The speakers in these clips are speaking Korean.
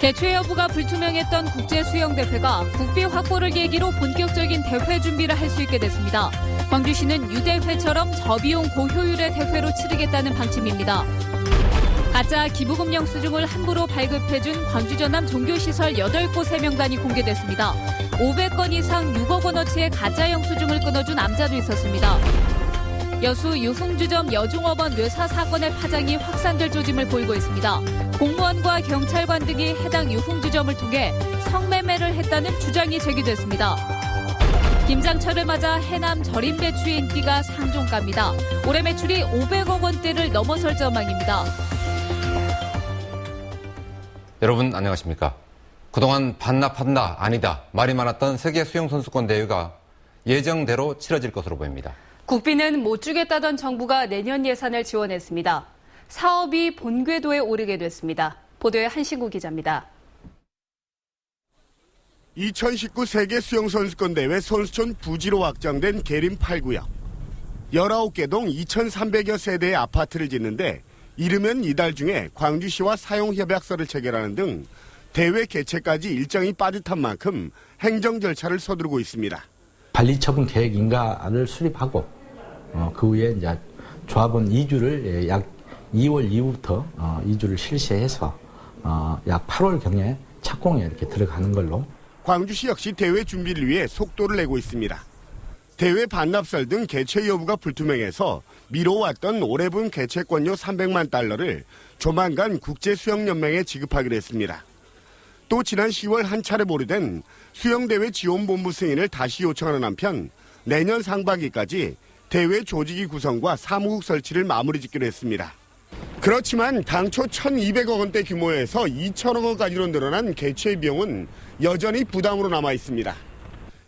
개최 여부가 불투명했던 국제수영대회가 국비 확보를 계기로 본격적인 대회 준비를 할 수 있게 됐습니다. 광주시는 유대회처럼 저비용 고효율의 대회로 치르겠다는 방침입니다. 가짜 기부금 영수증을 함부로 발급해준 광주 전남 종교시설 8곳의 명단이 공개됐습니다. 500건 이상 6억 원어치의 가짜 영수증을 끊어준 남자도 있었습니다. 여수 유흥주점 여종업원 뇌사 사건의 파장이 확산될 조짐을 보이고 있습니다. 공무원과 경찰관 등이 해당 유흥주점을 통해 성매매를 했다는 주장이 제기됐습니다. 김장철을 맞아 해남 절임 배추의 인기가 상종갑니다. 올해 매출이 500억 원대를 넘어설 전망입니다. 여러분 안녕하십니까? 그동안 반납한다 아니다 말이 많았던 세계 수영선수권 대회가 예정대로 치러질 것으로 보입니다. 국비는 못 주겠다던 정부가 내년 예산을 지원했습니다. 사업이 본궤도에 오르게 됐습니다. 보도에 한신구 기자입니다. 2019 세계 수영선수권 대회 선수촌 부지로 확장된 계림 8구역. 19개 동 2,300여 세대의 아파트를 짓는데 이르면 이달 중에 광주시와 사용협약서를 체결하는 등 대회 개최까지 일정이 빠듯한 만큼 행정 절차를 서두르고 있습니다. 관리처분 계획 인가를 수립하고 그 후에 이제 조합원 2주를 약 2월 이후부터 2주를 실시해서 약 8월경에 착공에 이렇게 들어가는 걸로. 광주시 역시 대회 준비를 위해 속도를 내고 있습니다. 대회 반납설 등 개최 여부가 불투명해서 미뤄왔던 올해분 개최권료 300만 달러를 조만간 국제수영연맹에 지급하기로 했습니다. 또 지난 10월 한 차례 보류된 수영대회 지원본부 승인을 다시 요청하는 한편 내년 상반기까지 대회 조직위 구성과 사무국 설치를 마무리 짓기로 했습니다. 그렇지만 당초 1,200억 원대 규모에서 2천억 원까지로 늘어난 개최 비용은 여전히 부담으로 남아 있습니다.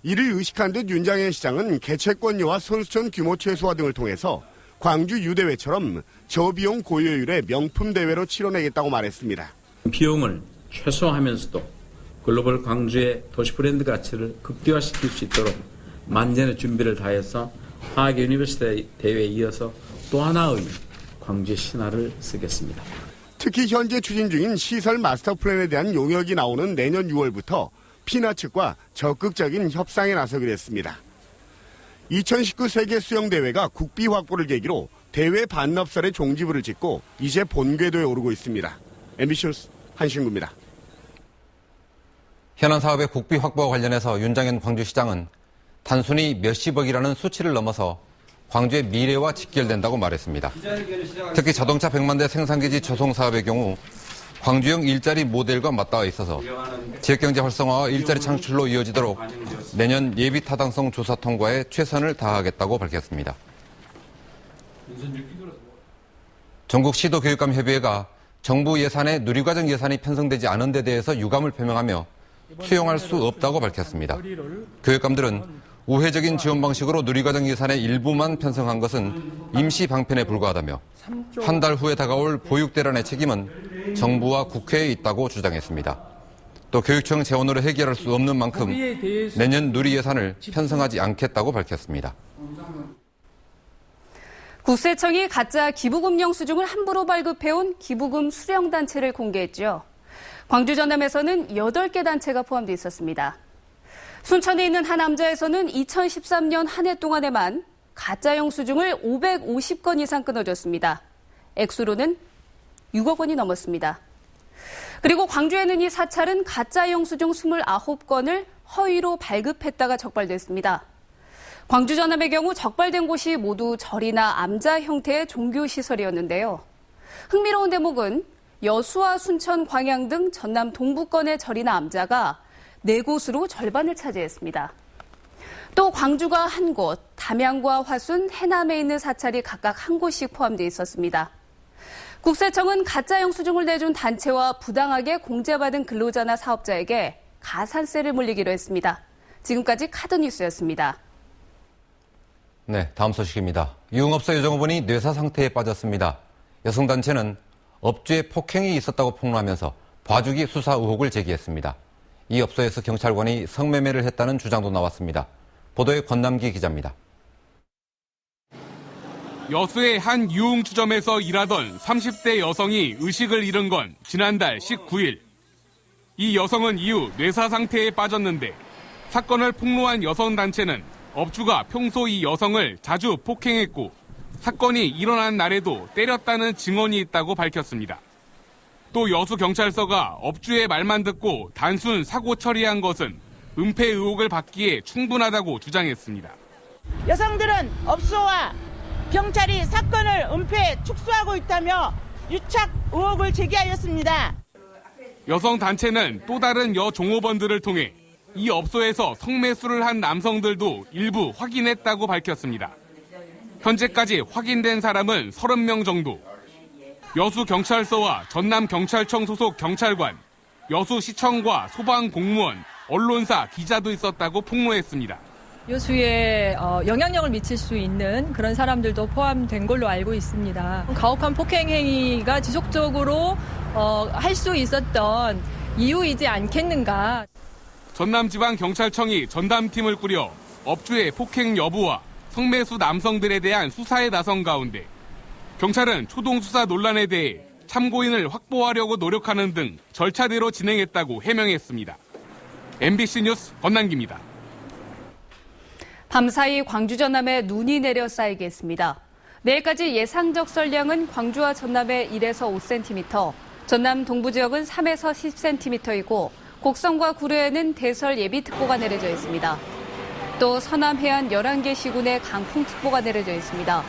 이를 의식한 듯 윤장현 시장은 개최권료와 선수촌 규모 최소화 등을 통해서 광주 유대회처럼 저비용 고효율의 명품 대회로 치러내겠다고 말했습니다. 비용을 최소화하면서도 글로벌 광주의 도시 브랜드 가치를 극대화시킬 수 있도록 만전의 준비를 다해서 하계 유니버시티 대회에 이어서 또 하나의 광주의 신화를 쓰겠습니다. 특히 현재 추진 중인 시설 마스터 플랜에 대한 용역이 나오는 내년 6월부터 피나 측과 적극적인 협상에 나서기로 했습니다. 2019 세계 수영대회가 국비 확보를 계기로 대회 반납설의 종지부를 짓고 이제 본궤도에 오르고 있습니다. MBC 뉴스 한신구입니다. 현안 사업의 국비 확보와 관련해서 윤장현 광주시장은 단순히 몇십억이라는 수치를 넘어서 광주의 미래와 직결된다고 말했습니다. 특히 자동차 100만 대 생산기지 조성 사업의 경우 광주형 일자리 모델과 맞닿아 있어서 지역경제 활성화와 일자리 창출로 이어지도록 내년 예비 타당성 조사 통과에 최선을 다하겠다고 밝혔습니다. 전국 시도교육감협의회가 정부 예산에 누리과정 예산이 편성되지 않은 데 대해서 유감을 표명하며 수용할 수 없다고 밝혔습니다. 교육감들은 우회적인 지원 방식으로 누리과정 예산의 일부만 편성한 것은 임시 방편에 불과하다며 한 달 후에 다가올 보육대란의 책임은 정부와 국회에 있다고 주장했습니다. 또 교육청 재원으로 해결할 수 없는 만큼 내년 누리 예산을 편성하지 않겠다고 밝혔습니다. 국세청이 가짜 기부금 영수증을 함부로 발급해온 기부금 수령단체를 공개했죠. 광주 전남에서는 8개 단체가 포함되어 있었습니다. 순천에 있는 한 남자에서는 2013년 한 해 동안에만 가짜 영수증을 550건 이상 끊어줬습니다. 액수로는 6억 원이 넘었습니다. 그리고 광주에는 이 사찰은 가짜 영수증 29건을 허위로 발급했다가 적발됐습니다. 광주 전남의 경우 적발된 곳이 모두 절이나 암자 형태의 종교시설이었는데요. 흥미로운 대목은 여수와 순천, 광양 등 전남 동부권의 절이나 암자가 4곳으로 절반을 차지했습니다. 또 광주가 한 곳, 담양과 화순, 해남에 있는 사찰이 각각 한 곳씩 포함되어 있었습니다. 국세청은 가짜 영수증을 내준 단체와 부당하게 공제받은 근로자나 사업자에게 가산세를 물리기로 했습니다. 지금까지 카드뉴스였습니다. 네, 다음 소식입니다. 유흥업소 여종업원이 뇌사 상태에 빠졌습니다. 여성단체는 업주에 폭행이 있었다고 폭로하면서 봐주기 수사 의혹을 제기했습니다. 이 업소에서 경찰관이 성매매를 했다는 주장도 나왔습니다. 보도에 권남기 기자입니다. 여수의 한 유흥주점에서 일하던 30대 여성이 의식을 잃은 건 지난달 19일. 이 여성은 이후 뇌사 상태에 빠졌는데 사건을 폭로한 여성단체는 업주가 평소 이 여성을 자주 폭행했고 사건이 일어난 날에도 때렸다는 증언이 있다고 밝혔습니다. 또 여수경찰서가 업주의 말만 듣고 단순 사고 처리한 것은 은폐 의혹을 받기에 충분하다고 주장했습니다. 여성들은 업소와 경찰이 사건을 은폐 축소하고 있다며 유착 의혹을 제기하였습니다. 여성단체는 또 다른 여종업원들을 통해 이 업소에서 성매수를 한 남성들도 일부 확인했다고 밝혔습니다. 현재까지 확인된 사람은 30명 정도. 여수경찰서와 전남경찰청 소속 경찰관, 여수시청과 소방공무원, 언론사, 기자도 있었다고 폭로했습니다. 여수에 영향력을 미칠 수 있는 그런 사람들도 포함된 걸로 알고 있습니다. 가혹한 폭행 행위가 지속적으로 할 수 있었던 이유이지 않겠는가. 전남지방경찰청이 전담팀을 꾸려 업주의 폭행 여부와 성매수 남성들에 대한 수사에 나선 가운데 경찰은 초동 수사 논란에 대해 참고인을 확보하려고 노력하는 등 절차대로 진행했다고 해명했습니다. MBC 뉴스 권남기입니다. 밤사이 광주 전남에 눈이 내려 쌓이겠습니다. 내일까지 예상적 설량은 광주와 전남에 1에서 5cm, 전남 동부 지역은 3에서 10cm이고 곡성과 구례에는 대설 예비특보가 내려져 있습니다. 또 서남 해안 11개 시군에 강풍특보가 내려져 있습니다.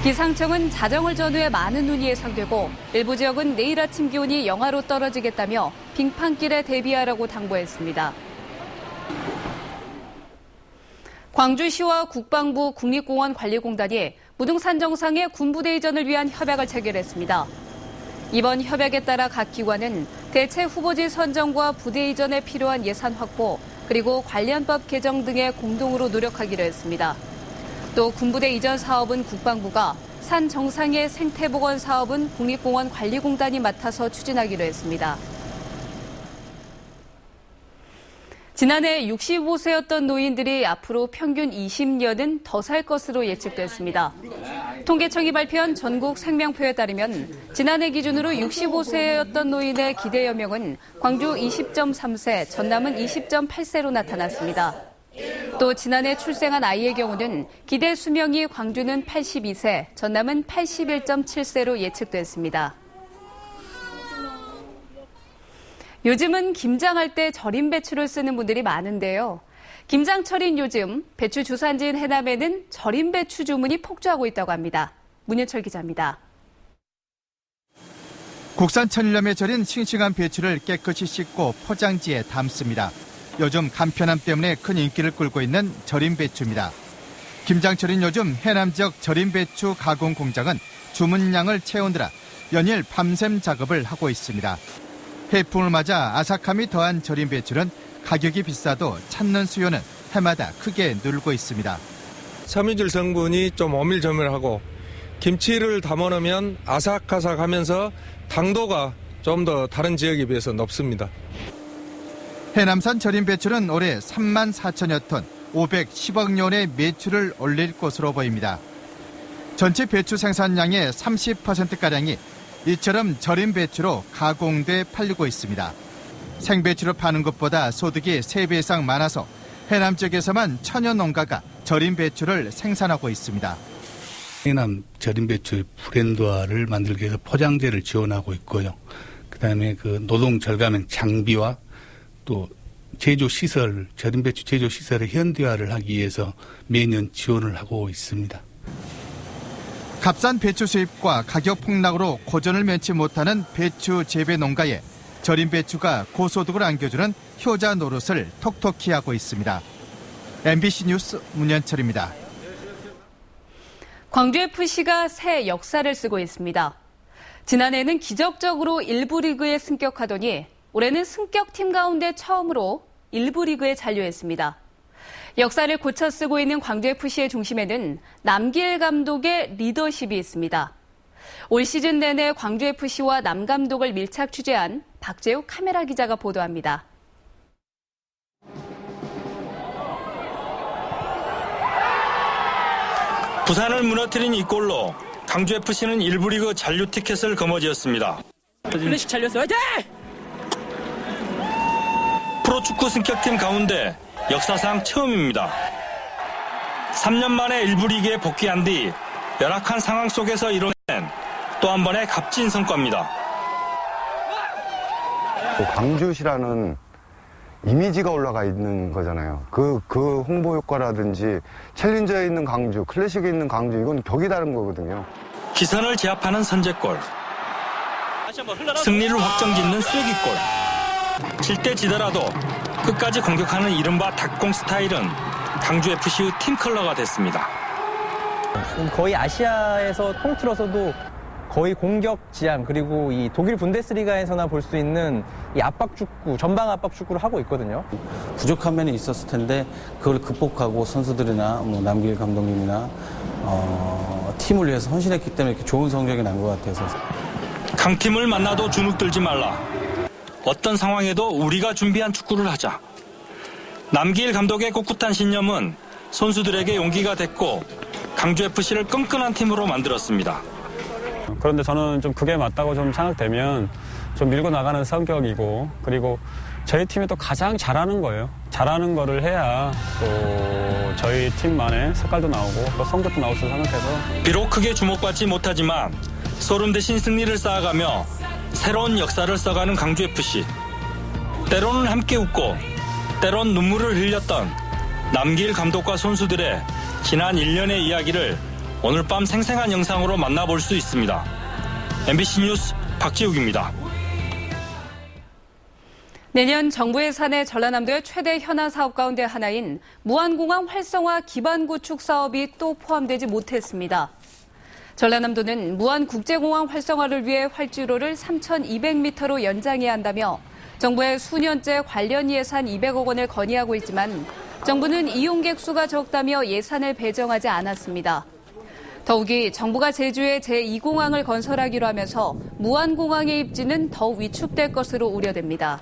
기상청은 자정을 전후에 많은 눈이 예상되고 일부 지역은 내일 아침 기온이 영하로 떨어지겠다며 빙판길에 대비하라고 당부했습니다. 광주시와 국방부 국립공원관리공단이 무등산 정상의 군부대 이전을 위한 협약을 체결했습니다. 이번 협약에 따라 각 기관은 대체 후보지 선정과 부대 이전에 필요한 예산 확보, 그리고 관련법 개정 등에 공동으로 노력하기로 했습니다. 또 군부대 이전 사업은 국방부가, 산 정상의 생태보건 사업은 국립공원관리공단이 맡아서 추진하기로 했습니다. 지난해 65세였던 노인들이 앞으로 평균 20년은 더 살 것으로 예측됐습니다. 통계청이 발표한 전국 생명표에 따르면 지난해 기준으로 65세였던 노인의 기대 여명은 광주 20.3세, 전남은 20.8세로 나타났습니다. 또 지난해 출생한 아이의 경우는 기대 수명이 광주는 82세, 전남은 81.7세로 예측됐습니다. 요즘은 김장할 때 절임 배추를 쓰는 분들이 많은데요. 김장철인 요즘 배추 주산지인 해남에는 절임 배추 주문이 폭주하고 있다고 합니다. 문현철 기자입니다. 국산 천일염에 절인 싱싱한 배추를 깨끗이 씻고 포장지에 담습니다. 요즘 간편함 때문에 큰 인기를 끌고 있는 절임 배추입니다. 김장철인 요즘 해남 지역 절임 배추 가공 공장은 주문량을 채우느라 연일 밤샘 작업을 하고 있습니다. 해풍을 맞아 아삭함이 더한 절임 배추는 가격이 비싸도 찾는 수요는 해마다 크게 늘고 있습니다. 섬유질 성분이 좀 오밀조밀하고 김치를 담아놓으면 아삭아삭하면서 당도가 좀 더 다른 지역에 비해서 높습니다. 해남산 절임 배추는 올해 3만 4천여 톤, 510억 원의 매출을 올릴 것으로 보입니다. 전체 배추 생산량의 30%가량이 이처럼 절임 배추로 가공돼 팔리고 있습니다. 생배추로 파는 것보다 소득이 3배 이상 많아서 해남 지역에서만 천여 농가가 절임 배추를 생산하고 있습니다. 해남 절임 배추 브랜드화를 만들기 위해서 포장재를 지원하고 있고요. 그다음에 그 노동 절감형 장비와 또 제조 시설, 절임 배추 제조 시설의 현대화를 하기 위해서 매년 지원을 하고 있습니다. 값싼 배추 수입과 가격 폭락으로 고전을 면치 못하는 배추 재배 농가에 절임 배추가 고소득을 안겨주는 효자 노릇을 톡톡히 하고 있습니다. MBC 뉴스 문현철입니다. 광주FC가 새 역사를 쓰고 있습니다. 지난해에는 기적적으로 1부 리그에 승격하더니 올해는 승격팀 가운데 처음으로 1부 리그에 잔류했습니다. 역사를 고쳐 쓰고 있는 광주FC의 중심에는 남길 감독의 리더십이 있습니다. 올 시즌 내내 광주FC와 남 감독을 밀착 취재한 박재욱 카메라 기자가 보도합니다. 부산을 무너뜨린 이 골로 광주FC는 1부 리그 잔류 티켓을 거머쥐었습니다. 클래식 잘렸어. 화이팅! 프로축구 승격팀 가운데 역사상 처음입니다. 3년 만에 1부 리그에 복귀한 뒤 열악한 상황 속에서 이뤄낸 또 한 번의 값진 성과입니다. 광주시라는 이미지가 올라가 있는 거잖아요. 그 홍보 효과라든지 챌린저에 있는 광주, 클래식에 있는 광주, 이건 격이 다른 거거든요. 기선을 제압하는 선제골, 승리를 확정짓는 쐐기골, 질 때 지더라도 끝까지 공격하는 이른바 닭공 스타일은 광주FC의 팀 컬러가 됐습니다. 거의 아시아에서 통틀어서도 거의 공격 지향, 그리고 이 독일 분데스리가에서나 볼 수 있는 이 압박 축구, 전방 압박 축구를 하고 있거든요. 부족한 면이 있었을 텐데 그걸 극복하고 선수들이나 남길 감독님이나 팀을 위해서 헌신했기 때문에 이렇게 좋은 성적이 난 것 같아서. 강팀을 만나도 주눅 들지 말라. 어떤 상황에도 우리가 준비한 축구를 하자. 남길 감독의 꿋꿋한 신념은 선수들에게 용기가 됐고 광주FC를 끈끈한 팀으로 만들었습니다. 그런데 저는 좀 그게 맞다고 좀 생각되면 좀 밀고 나가는 성격이고, 그리고 저희 팀이 또 가장 잘하는 거예요. 잘하는 거를 해야 또 저희 팀만의 색깔도 나오고 또 성적도 나올 수 생각해서. 비록 크게 주목받지 못하지만 소름 대신 승리를 쌓아가며 새로운 역사를 써가는 광주FC. 때로는 함께 웃고 때론 눈물을 흘렸던 남길 감독과 선수들의 지난 1년의 이야기를 오늘 밤 생생한 영상으로 만나볼 수 있습니다. MBC 뉴스 박지욱입니다. 내년 정부 예산의 전라남도의 최대 현안 사업 가운데 하나인 무안공항 활성화 기반 구축 사업이 또 포함되지 못했습니다. 전라남도는 무안국제공항 활성화를 위해 활주로를 3,200m로 연장해야 한다며 정부에 수년째 관련 예산 200억 원을 건의하고 있지만 정부는 이용객 수가 적다며 예산을 배정하지 않았습니다. 더욱이 정부가 제주에 제2공항을 건설하기로 하면서 무안공항의 입지는 더욱 위축될 것으로 우려됩니다.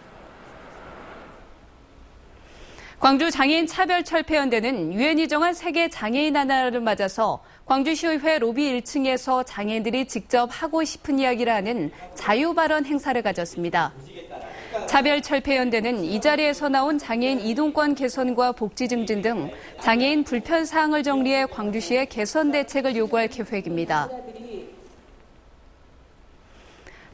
광주 장애인 차별철폐연대는 유엔이 정한 세계 장애인 날을 맞아서 광주시의회 로비 1층에서 장애인들이 직접 하고 싶은 이야기를 하는 자유발언 행사를 가졌습니다. 차별철폐연대는 이 자리에서 나온 장애인 이동권 개선과 복지 증진 등 장애인 불편 사항을 정리해 광주시에 개선 대책을 요구할 계획입니다.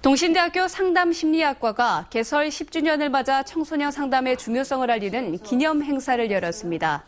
동신대학교 상담심리학과가 개설 10주년을 맞아 청소년 상담의 중요성을 알리는 기념 행사를 열었습니다.